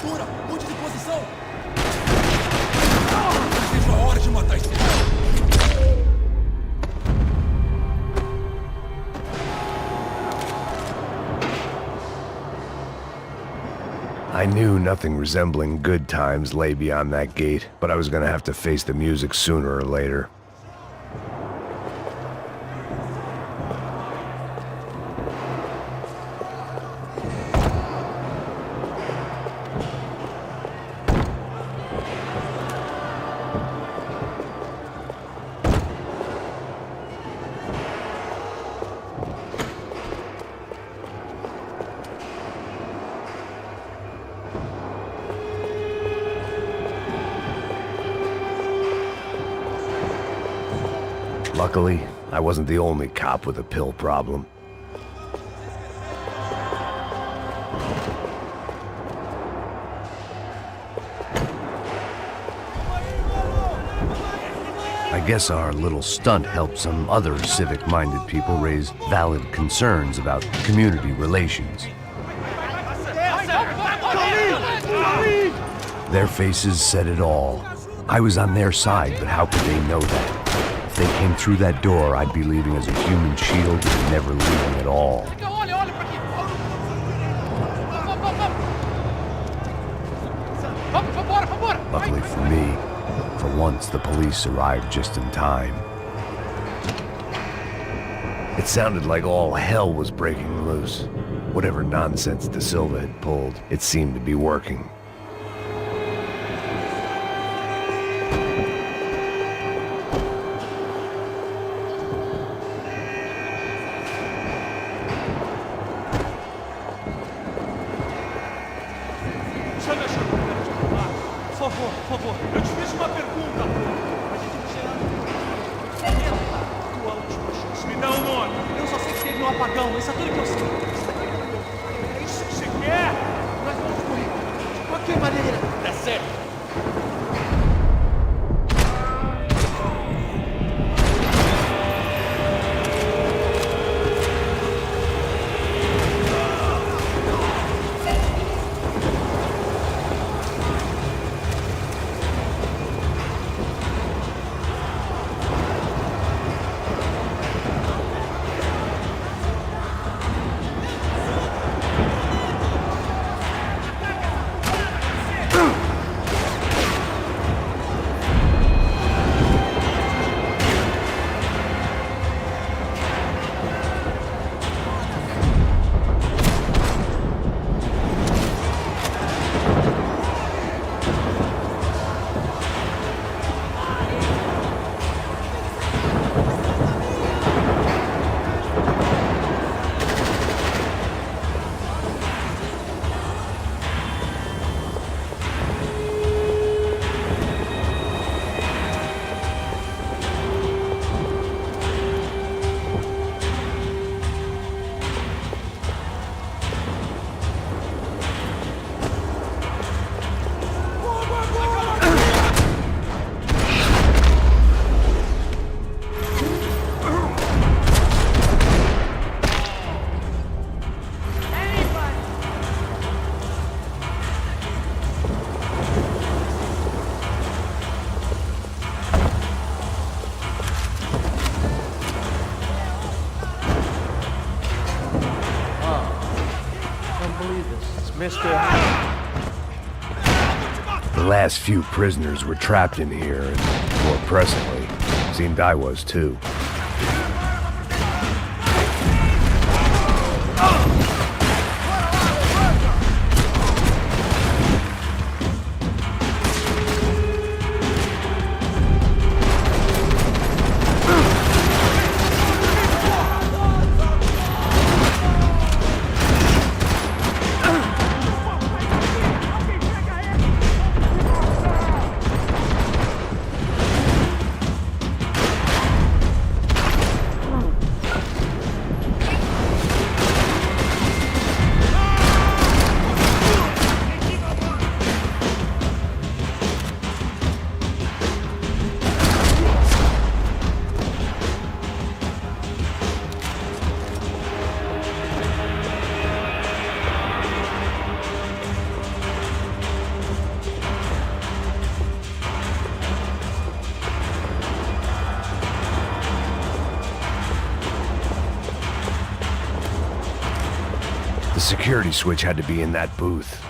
Postura! Mude de posição! Seja a hora de matar esse cara! I knew nothing resembling good times lay beyond that gate, but I was gonna have to face the music sooner or later. Luckily, I wasn't the only cop with a pill problem. I guess our little stunt helped some other civic-minded people raise valid concerns about community relations. Their faces said it all. I was on their side, but how could they know that? If they came through that door, I'd be leaving as a human shield and never leaving at all. Luckily for me, for once the police arrived just in time. It sounded like all hell was breaking loose. Whatever nonsense De Silva had pulled, it seemed to be working. Por favor, eu te fiz uma pergunta. Tua última chance, me dá um nome. Eu só sei que teve um apagão, isso é tudo que eu sei. É isso que você quer? Nós vamos morrer. De qualquer maneira. Tá certo. The last few prisoners were trapped in here, and more presently, seemed I was too. security switch had to be in that booth.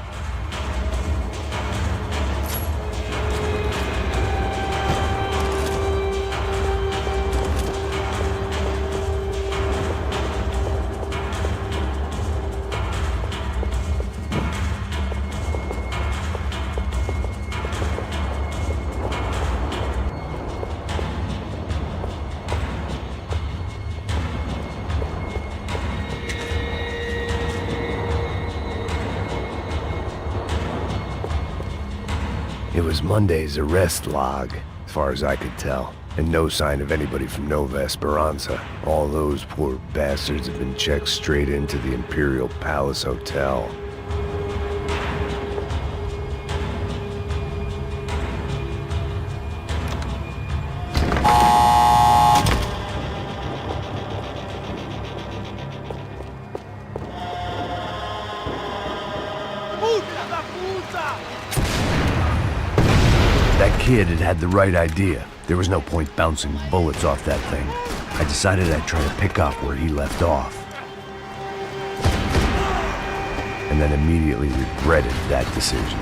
It was Monday's arrest log, as far as I could tell, and no sign of anybody from Nova Esperanza. All those poor bastards have been checked straight into the Imperial Palace Hotel. That kid had the right idea. There was no point bouncing bullets off that thing. I decided I'd try to pick up where he left off. And then immediately regretted that decision.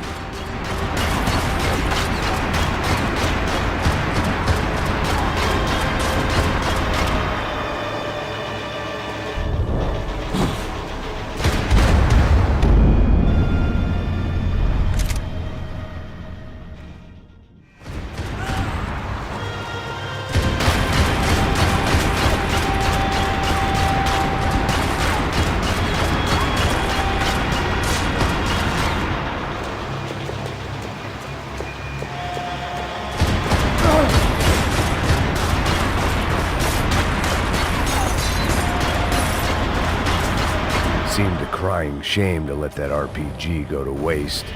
Seemed a crying shame to let that RPG go to waste.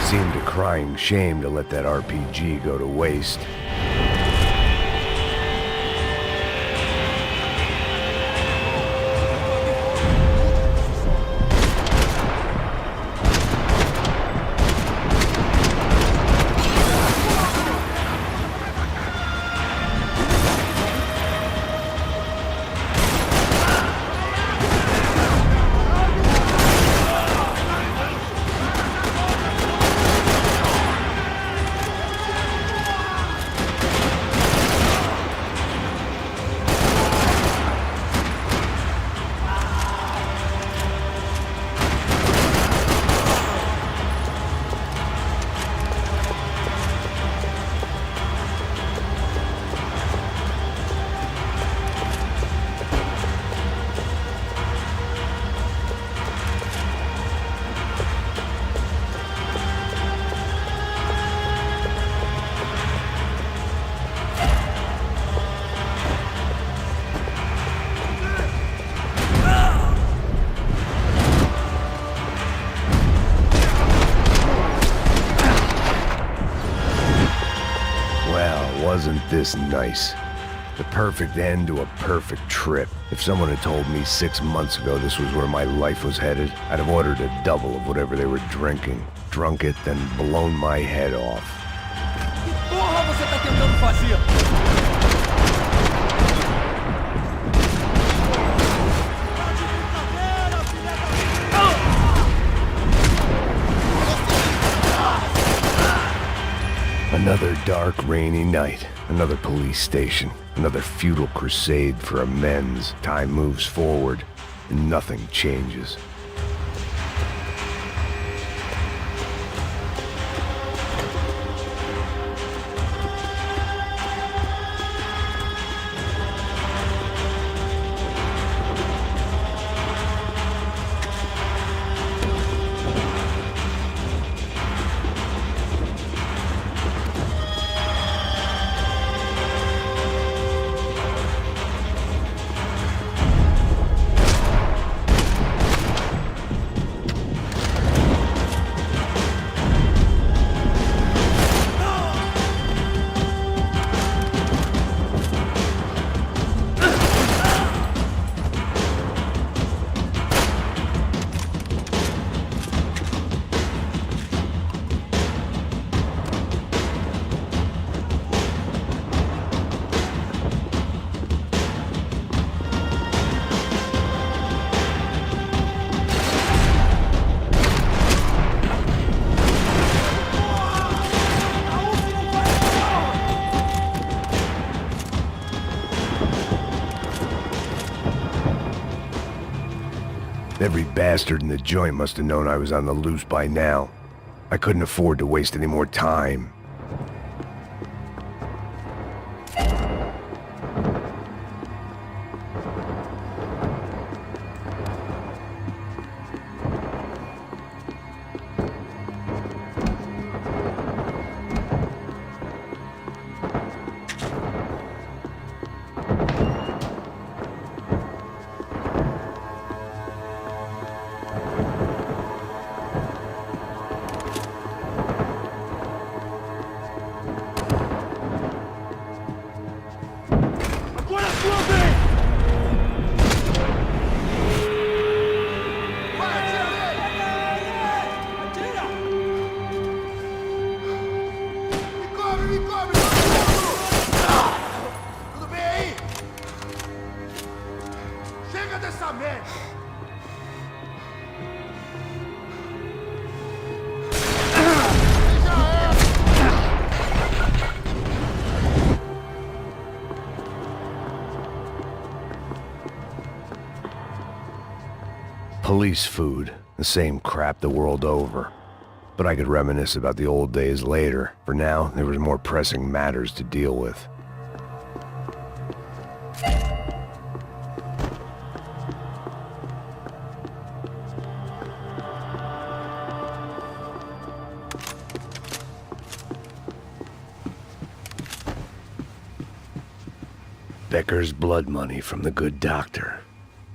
Seemed a crying shame to let that RPG go to waste. Wasn't this nice? The perfect end to a perfect trip. If someone had told me 6 months ago this was where my life was headed, I'd have ordered a double of whatever they were drinking, drunk it, then blown my head off. Que porra você tá tentando fazer? Another dark, rainy night. Another police station. Another futile crusade for amends. Time moves forward, and nothing changes. Every bastard in the joint must have known I was on the loose by now. I couldn't afford to waste any more time. Agora é sua vez! Vai, atira nele! Atira! Me cobre, vagabundo! Tudo bem aí? Chega dessa merda! Police food, the same crap the world over. But I could reminisce about the old days later. For now, there was more pressing matters to deal with. Becker's blood money from the good doctor.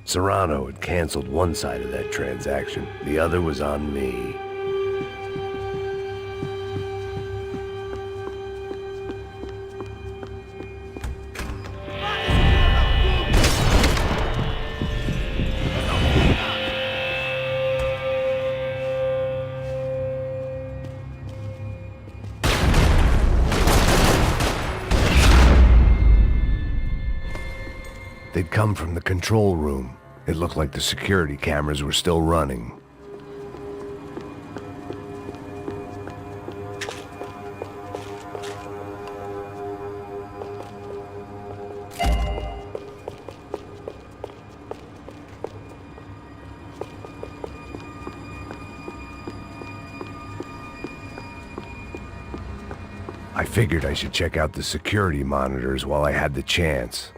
Serrano had canceled one side of that transaction. The other was on me. They'd come from the control room. It looked like the security cameras were still running. I figured I should check out the security monitors while I had the chance.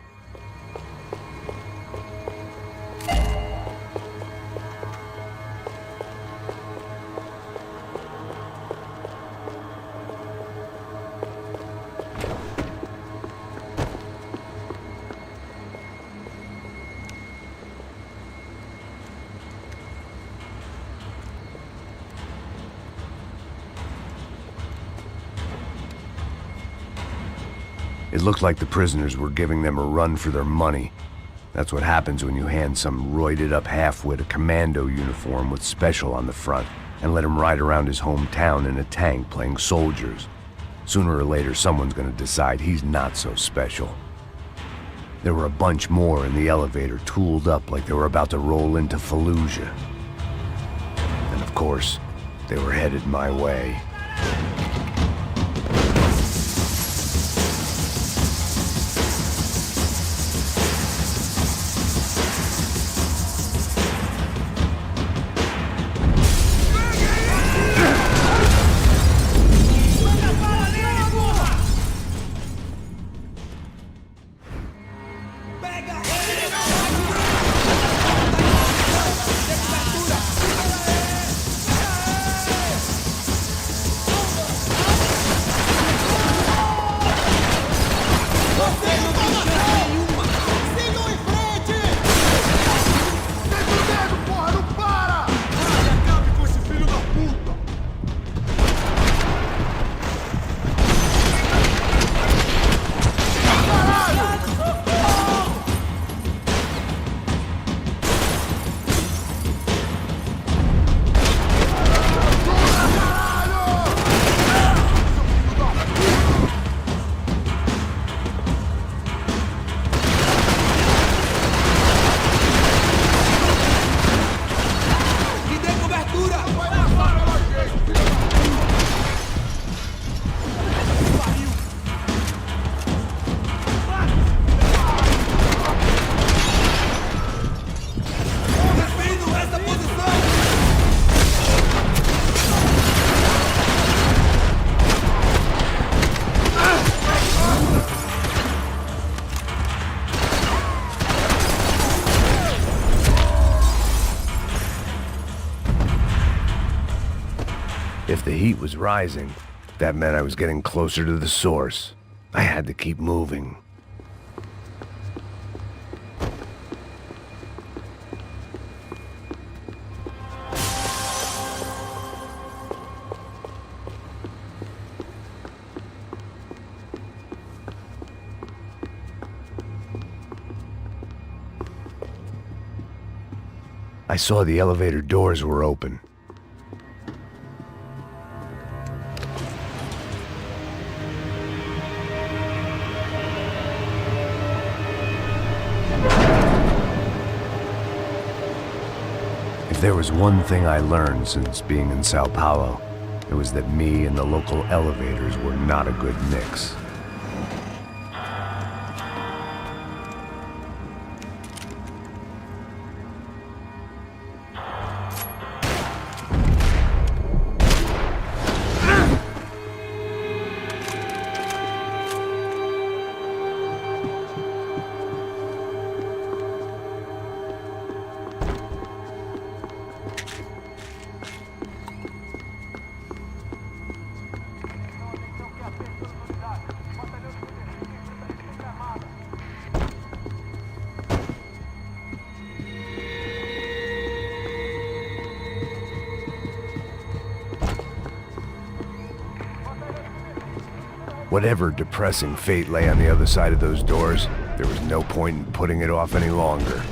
It looked like the prisoners were giving them a run for their money. That's what happens when you hand some roided-up halfwit a commando uniform with special on the front and let him ride around his hometown in a tank playing soldiers. Sooner or later, someone's gonna decide he's not so special. There were a bunch more in the elevator, tooled up like they were about to roll into Fallujah. And of course, they were headed my way. If the heat was rising, that meant I was getting closer to the source. I had to keep moving. I saw the elevator doors were open. If there was one thing I learned since being in Sao Paulo, it was that me and the local elevators were not a good mix. Whatever depressing fate lay on the other side of those doors, there was no point in putting it off any longer.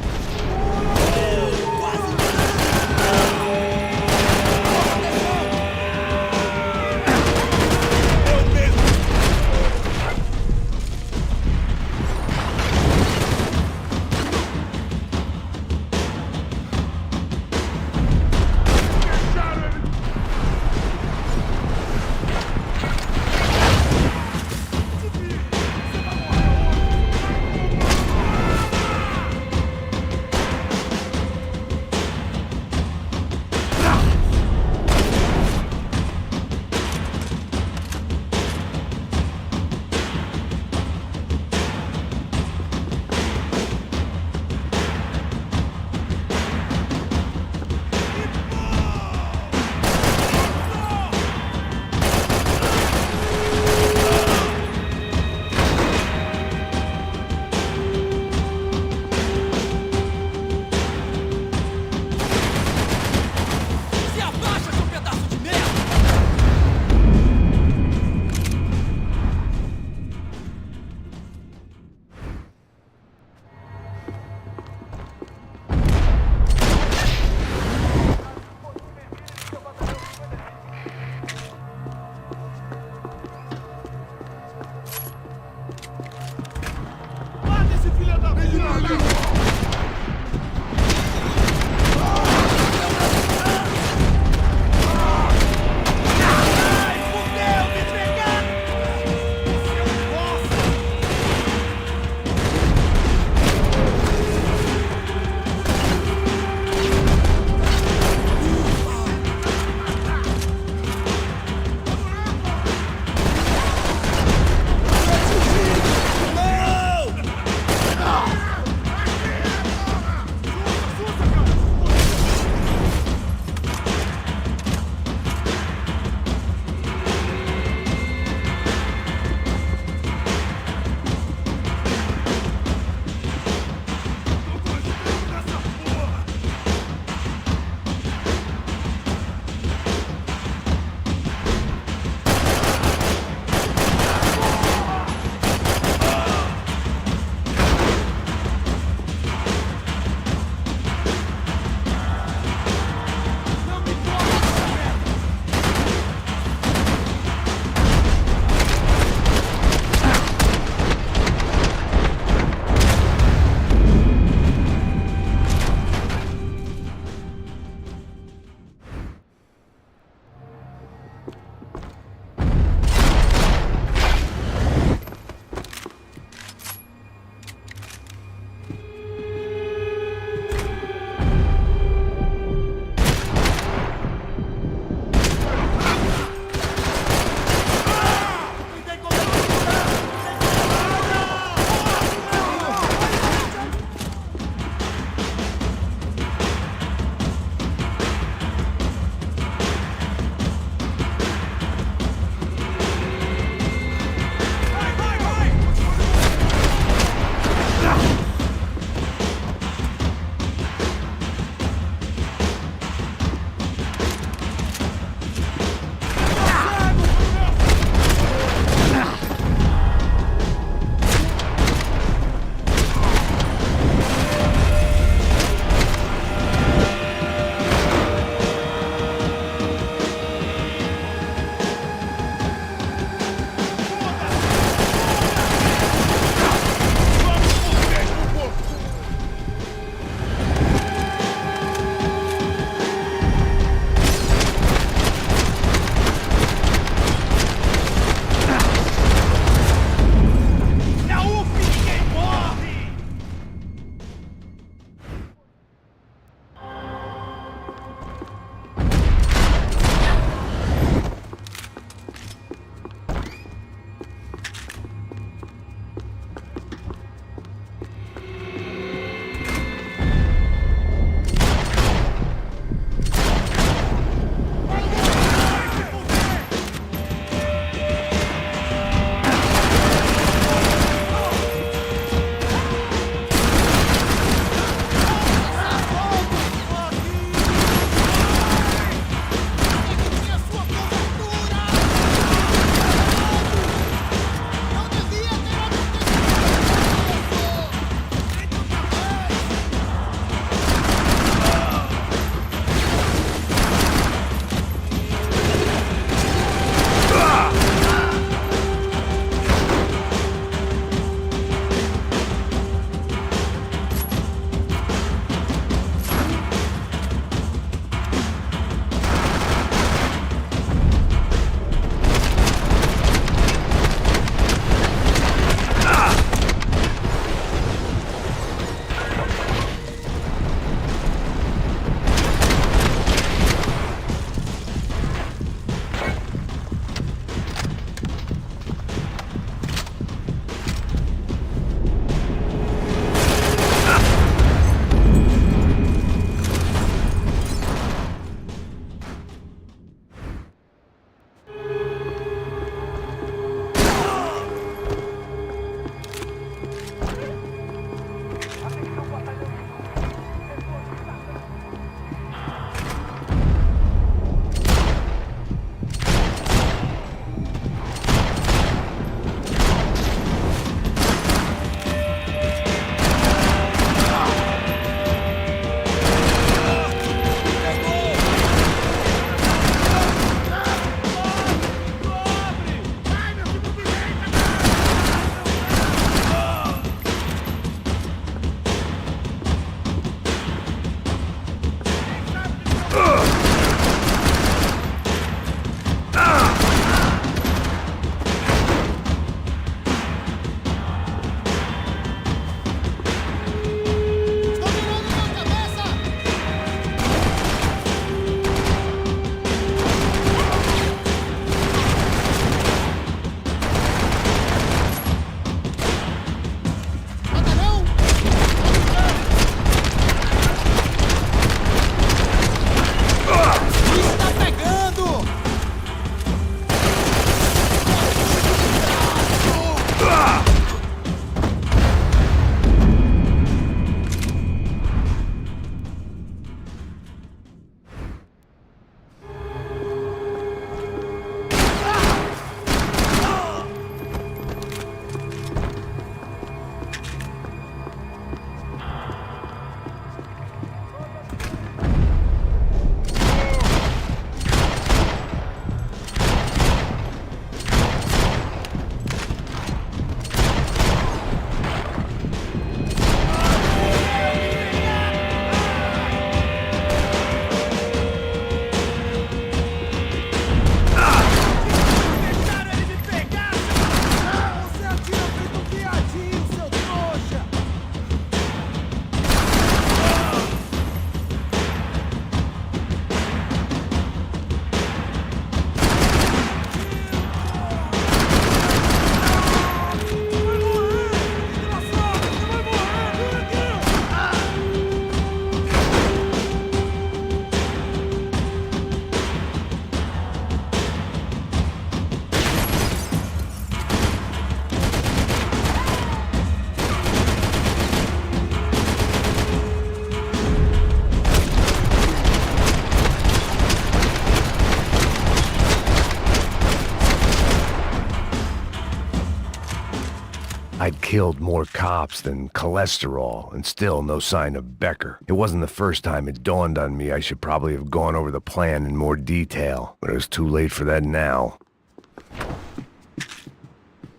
I'd killed more cops than cholesterol, and still no sign of Becker. It wasn't the first time it dawned on me I should probably have gone over the plan in more detail, but it was too late for that now.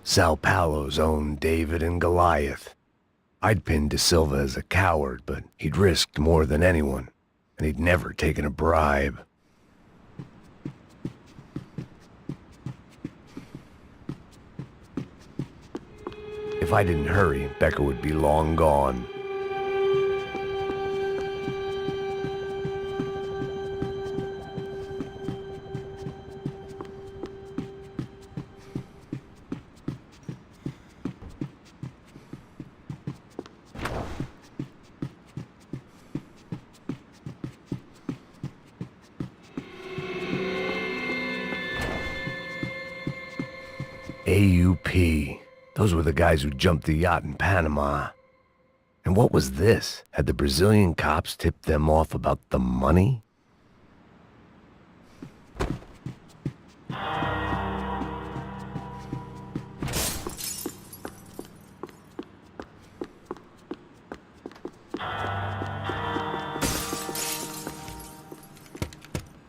Sao Paulo's own David and Goliath. I'd pinned De Silva as a coward, but he'd risked more than anyone, and he'd never taken a bribe. If I didn't hurry, Becker would be long gone. AUP. Those were the guys who jumped the yacht in Panama. And what was this? Had the Brazilian cops tipped them off about the money?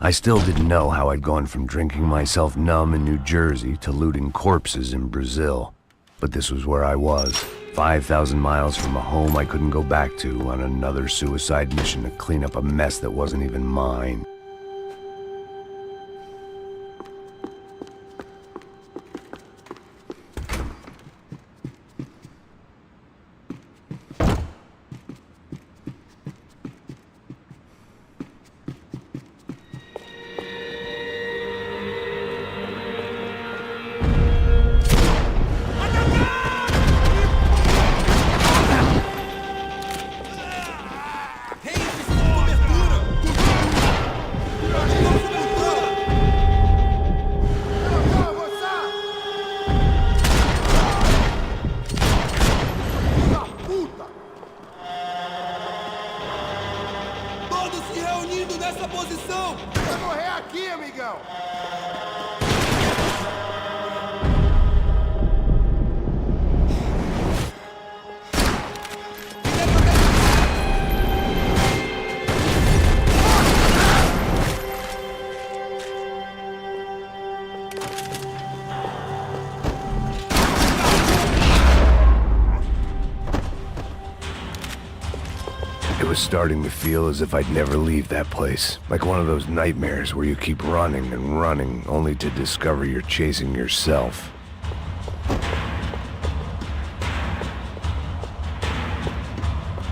I still didn't know how I'd gone from drinking myself numb in New Jersey to looting corpses in Brazil. But this was where I was, 5,000 miles from a home I couldn't go back to, on another suicide mission to clean up a mess that wasn't even mine. Vai morrer aqui, amigão! It was starting to feel as if I'd never leave that place. Like one of those nightmares where you keep running and running, only to discover you're chasing yourself.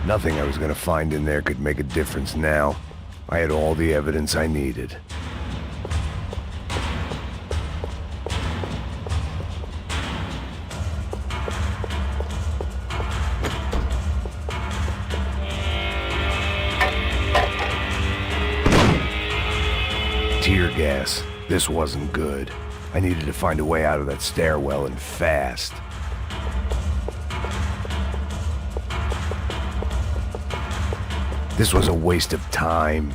Nothing I was gonna find in there could make a difference now. I had all the evidence I needed. Tear gas. This wasn't good. I needed to find a way out of that stairwell, and fast. This was a waste of time.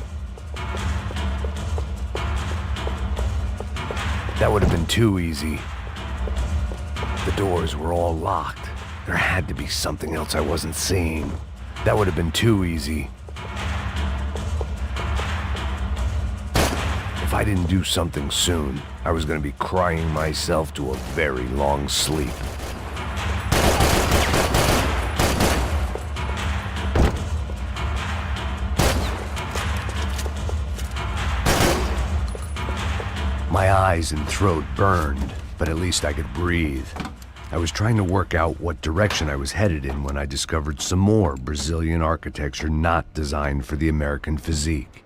That would have been too easy. The doors were all locked. There had to be something else I wasn't seeing. That would have been too easy. If I didn't do something soon, I was going to be crying myself to a very long sleep. My eyes and throat burned, but at least I could breathe. I was trying to work out what direction I was headed in when I discovered some more Brazilian architecture not designed for the American physique.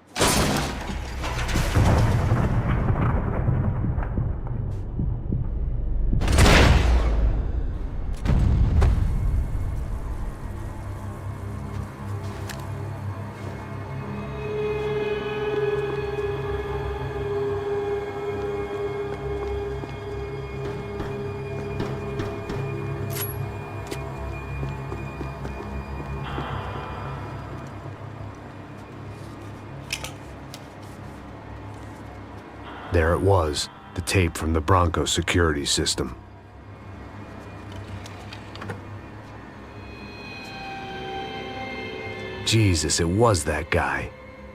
There it was, the tape from the Bronco security system. Jesus, it was that guy.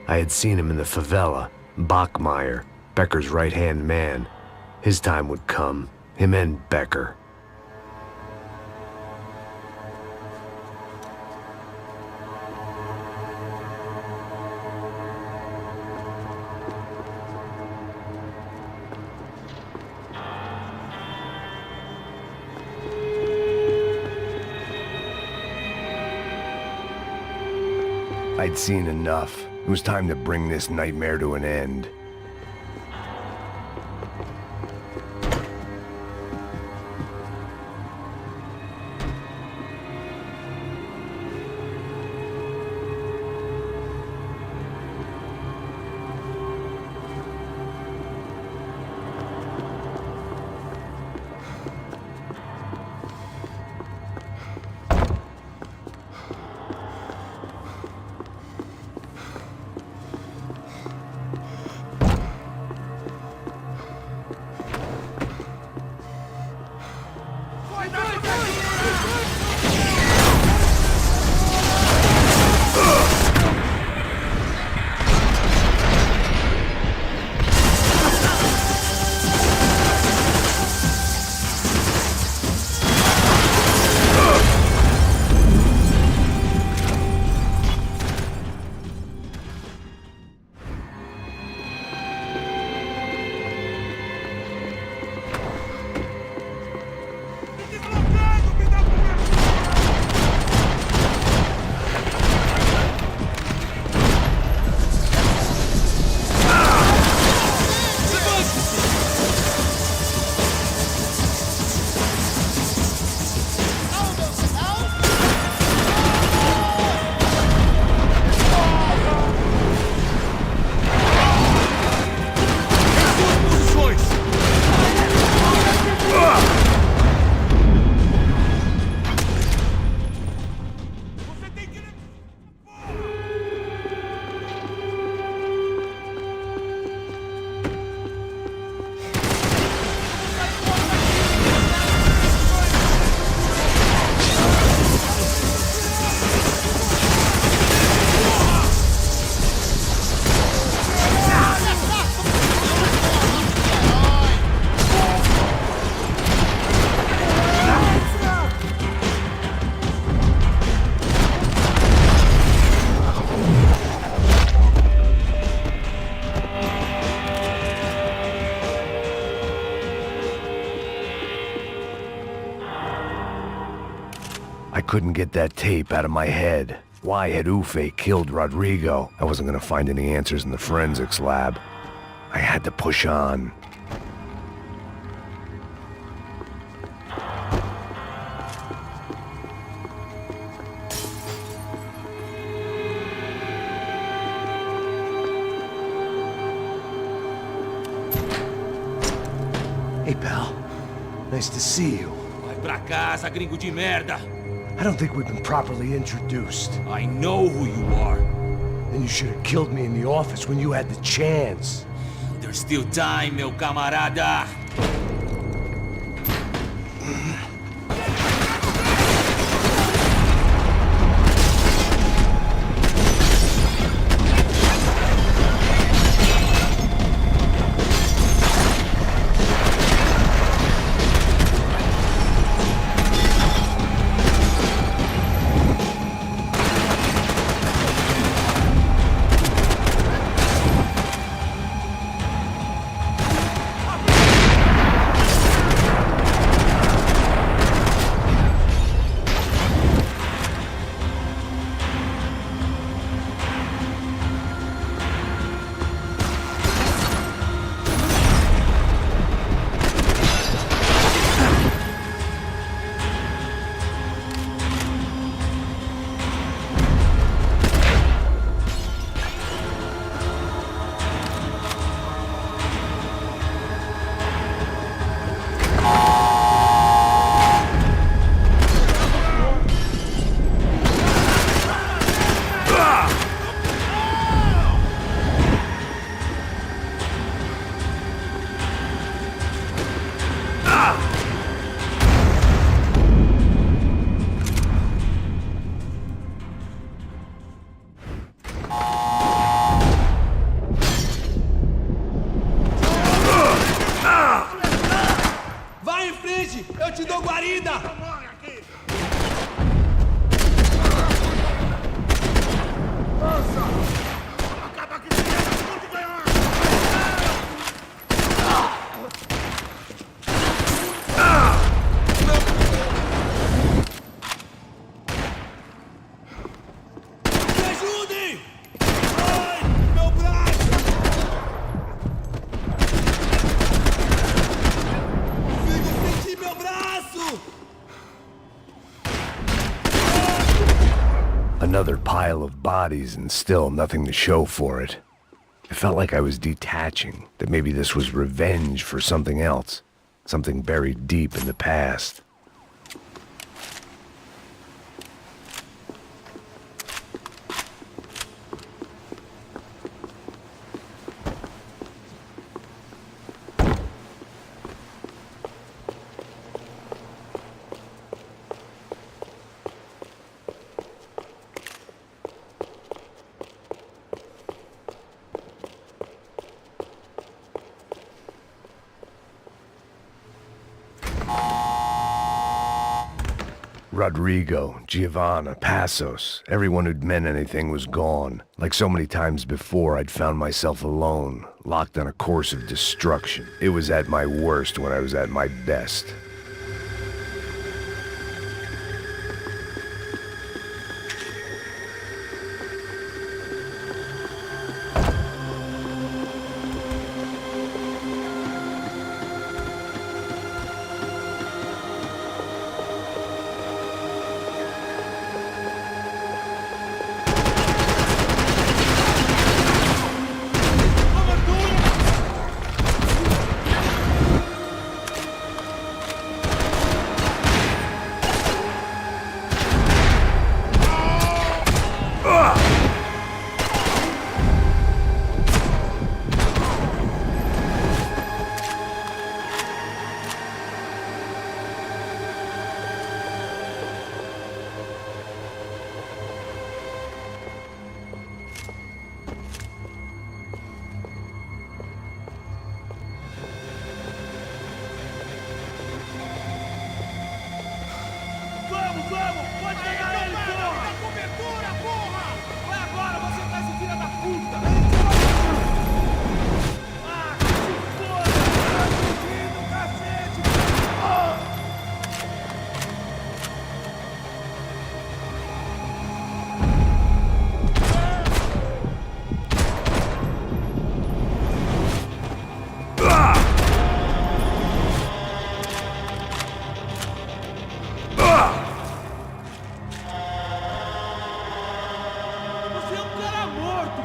I had seen him in the favela. Bachmeyer, Becker's right-hand man. His time would come. Him and Becker. I'd seen enough. It was time to bring this nightmare to an end. I couldn't get that tape out of my head. Why had Ufe killed Rodrigo? I wasn't gonna find any answers in the forensics lab. I had to push on. Hey, pal. Nice to see you. Vai pra casa, gringo de merda. I don't think we've been properly introduced. I know who you are. Then you should have killed me in the office when you had the chance. There's still time, meu camarada. te dou guarida! Me ajudem! Ai, meu braço! Consigo sentir meu braço! Another pile of bodies and still nothing to show for it. It felt like I was detaching, that maybe this was revenge for something else, something buried deep in the past. Rodrigo, Giovanna, Passos, everyone who'd meant anything was gone. Like so many times before, I'd found myself alone, locked on a course of destruction. It was at my worst when I was at my best. Vamos, vamos! Pode pegar ele, porra! Dá cobertura, porra! Vai agora, você tá esse filho da puta! Ah, que se foda! Tá fugindo, cacete! Você é um cara morto!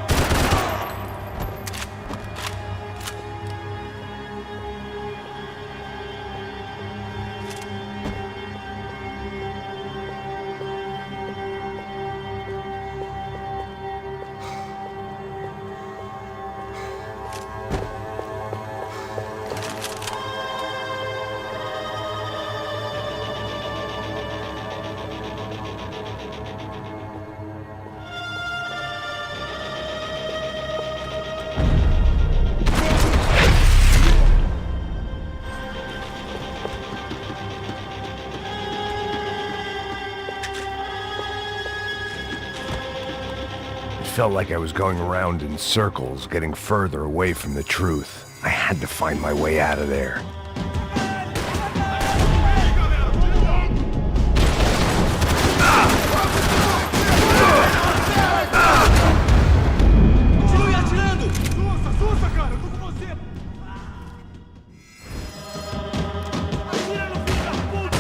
It felt like I was going around in circles, getting further away from the truth. I had to find my way out of there. Continue atirando! Sussa, cara! Eu tô com você! Atira no filho da puta!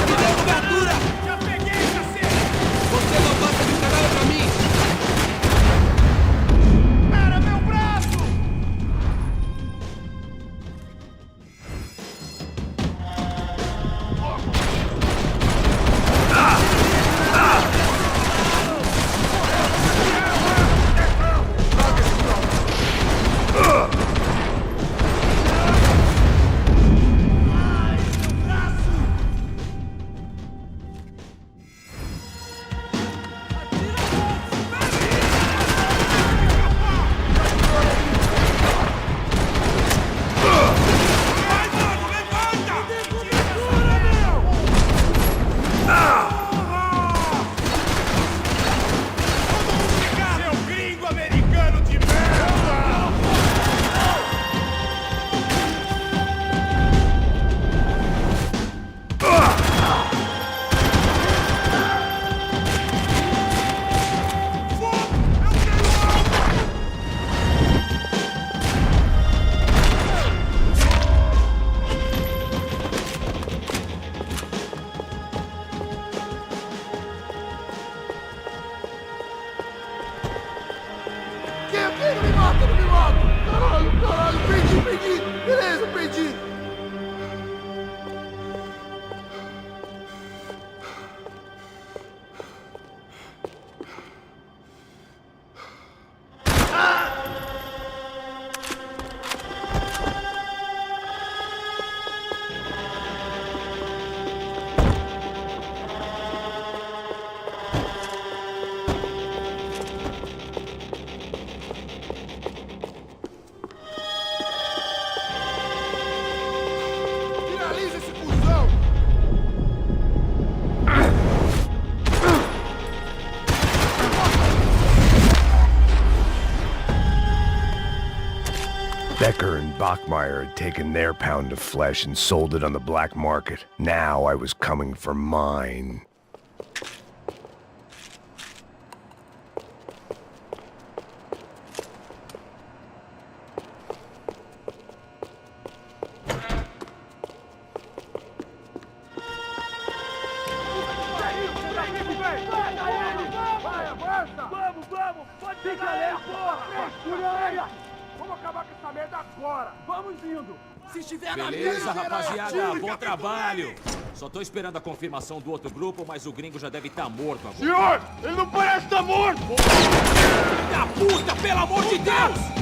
Me deu cobertura! Já peguei, cacete! Caralho, perdi. Beleza, perdi. Finaliza esse cuzão! Becker and Bachmeyer had taken their pound of flesh and sold it on the black market. Now I was coming for mine. Vamos! Pode ficar ali, porra! Vamos acabar com essa merda agora! Vamos indo! Se estiver na Beleza, mira, rapaziada, atire, bom trabalho. Só tô esperando a confirmação do outro grupo, mas o gringo já deve estar morto agora. Senhor, ele não parece estar morto! Da puta, pelo amor de Deus!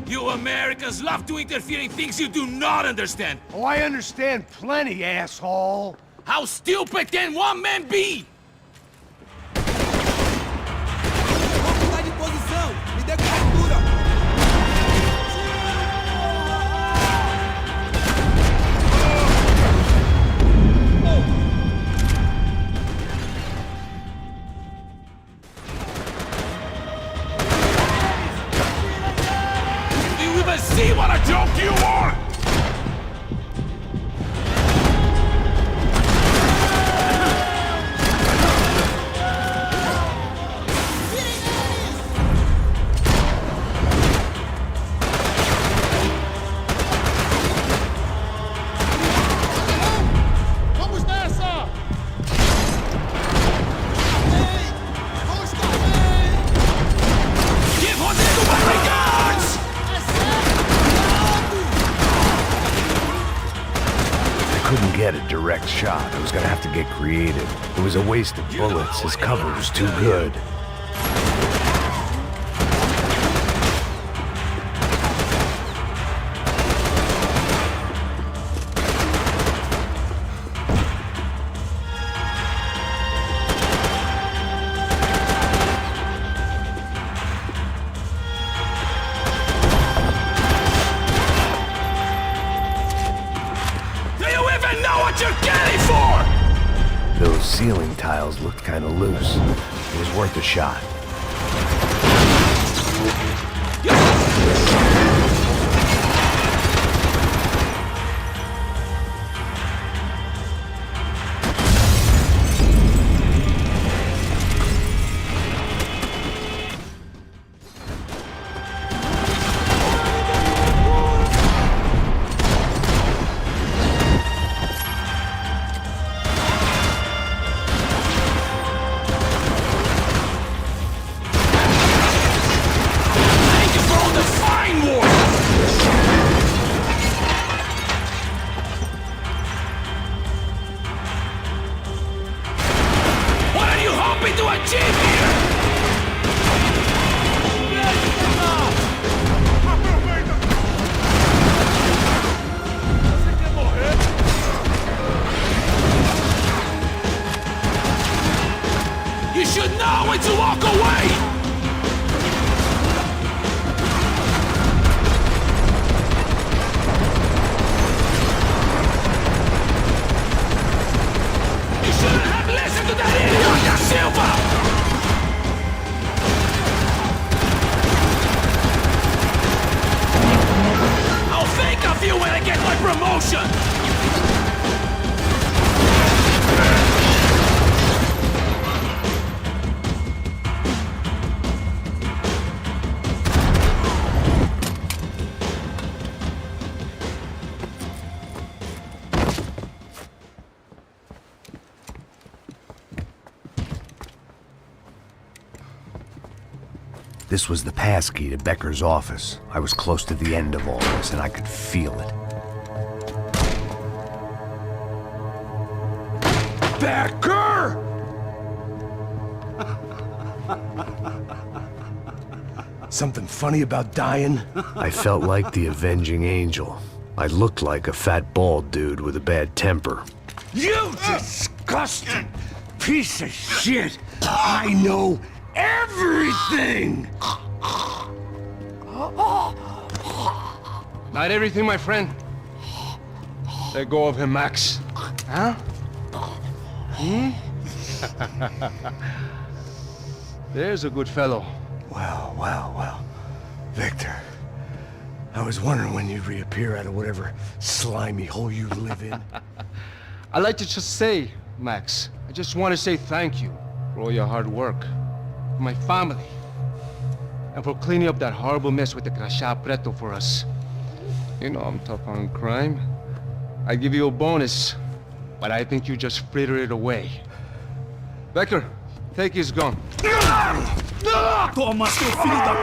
You Americans love to interfere in things you do not understand. Oh, I understand plenty, asshole. How stupid can one man be? Vamos mudar de posição! Me dê cobertura! Do you even see what a joke you are? direct shot. I was gonna have to get creative. It was a waste of bullets. His cover was too good. Those ceiling tiles looked kind of loose. It was worth a shot. You should know when to walk away! You shouldn't have listened to that idiot, Silva! I'll think of you when I get my promotion! This was the passkey to Becker's office. I was close to the end of all this, and I could feel it. Becker! Something funny about dying? I felt like the avenging angel. I looked like a fat bald dude with a bad temper. You disgusting piece of shit! I know everything! Not everything, my friend. Let go of him, Max. Huh? There's a good fellow. Well, well, well. Victor, I was wondering when you'd reappear out of whatever slimy hole you live in. I'd like to just say, Max, I just want to say thank you for all your hard work, for my family, and for cleaning up that horrible mess with the Crachá Preto for us. You know I'm tough on crime. I give you a bonus, but I think you just frittered it away. Becker, take his gun. Toma, seu filho da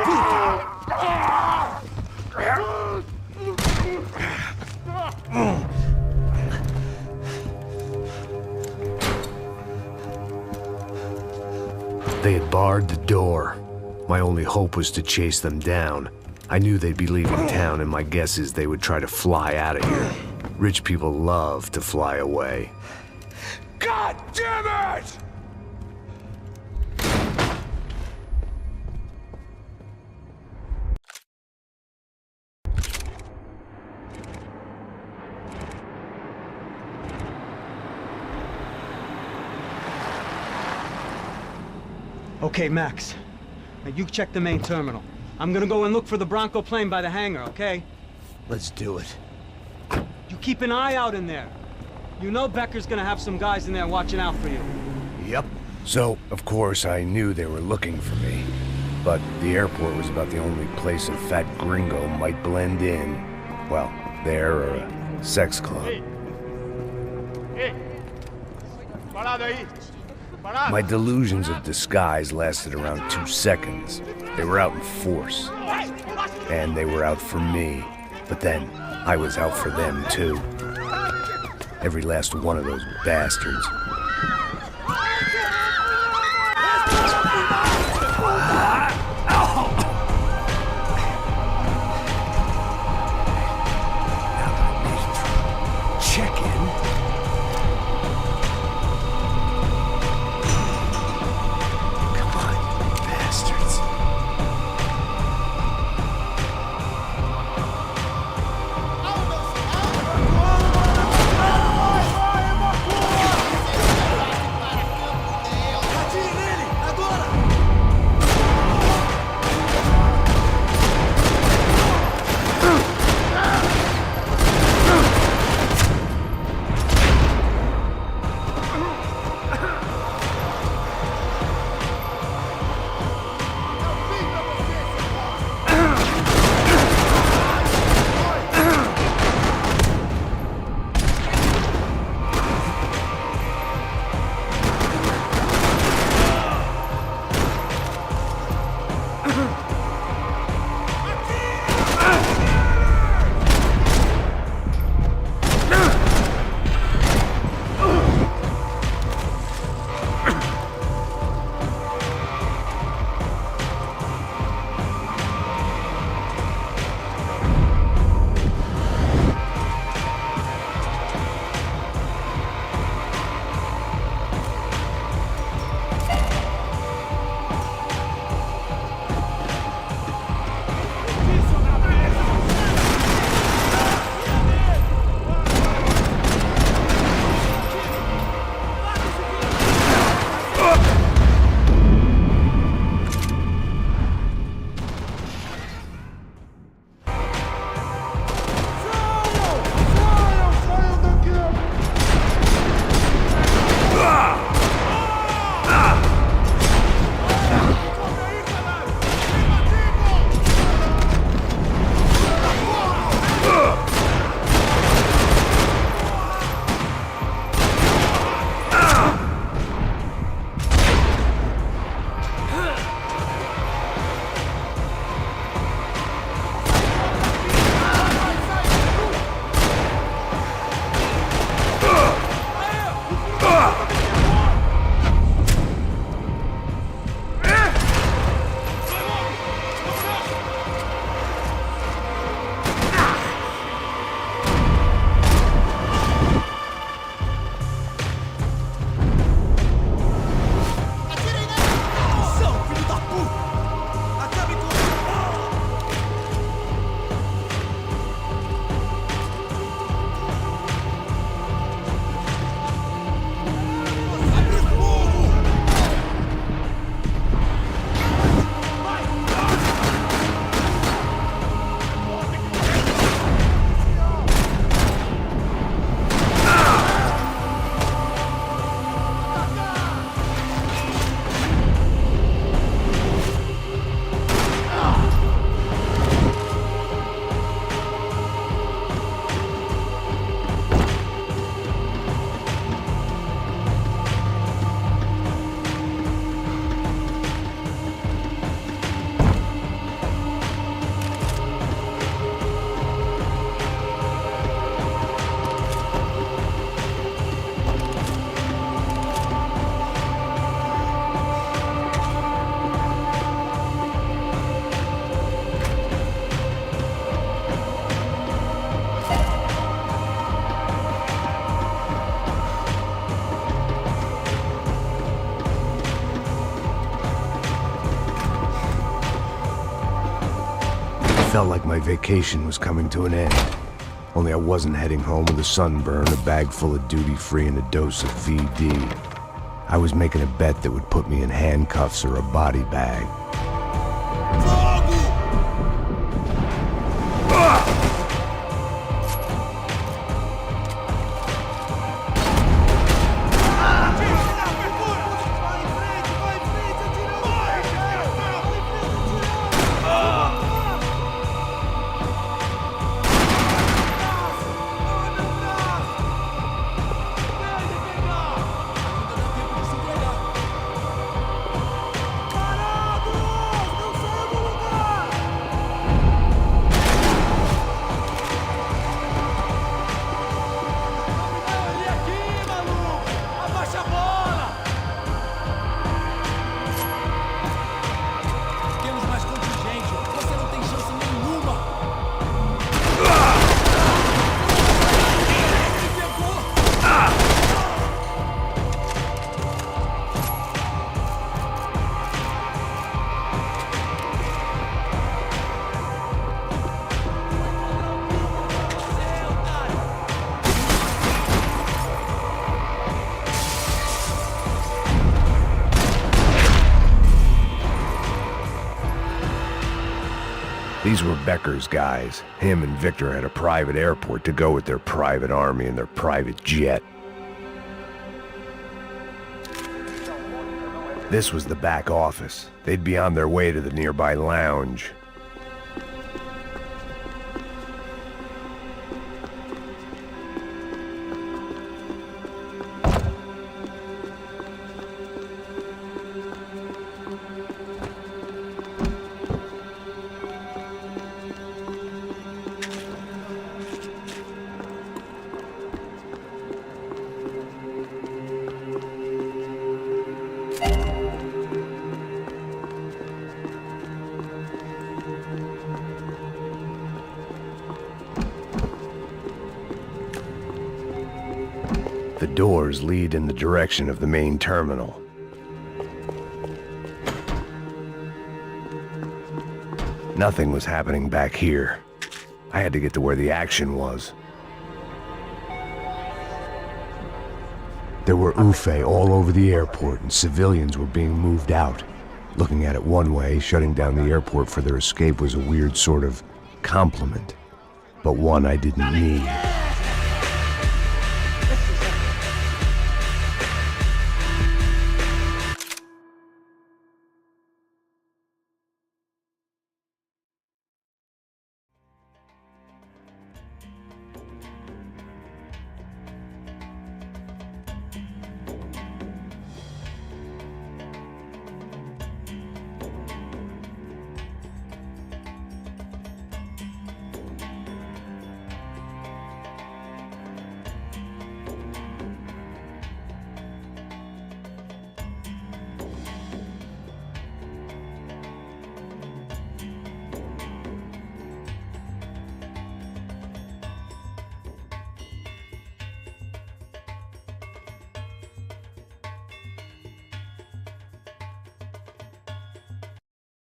They had barred the door. My only hope was to chase them down. I knew they'd be leaving town, and my guess is they would try to fly out of here. Rich people love to fly away. God damn it! Okay, Max. Now you check the main terminal. I'm gonna go and look for the Bronco plane by the hangar, okay? Let's do it. You keep an eye out in there. You know Becker's gonna have some guys in there watching out for you. Yep. So, of course, I knew they were looking for me. But the airport was about the only place a fat gringo might blend in. Well, there or a sex club. My delusions of disguise lasted around 2 seconds. They were out in force. And they were out for me. But then, I was out for them too. Every last one of those bastards. Felt like my vacation was coming to an end. Only I wasn't heading home with a sunburn, a bag full of duty-free, and a dose of VD. I was making a bet that would put me in handcuffs or a body bag. These were Becker's guys. Him and Victor had a private airport to go with their private army and their private jet. This was the back office. They'd be on their way to the nearby lounge. The doors lead in the direction of the main terminal. Nothing was happening back here. I had to get to where the action was. There were UFE all over the airport, and civilians were being moved out. Looking at it one way, shutting down the airport for their escape was a weird sort of compliment, but one I didn't need.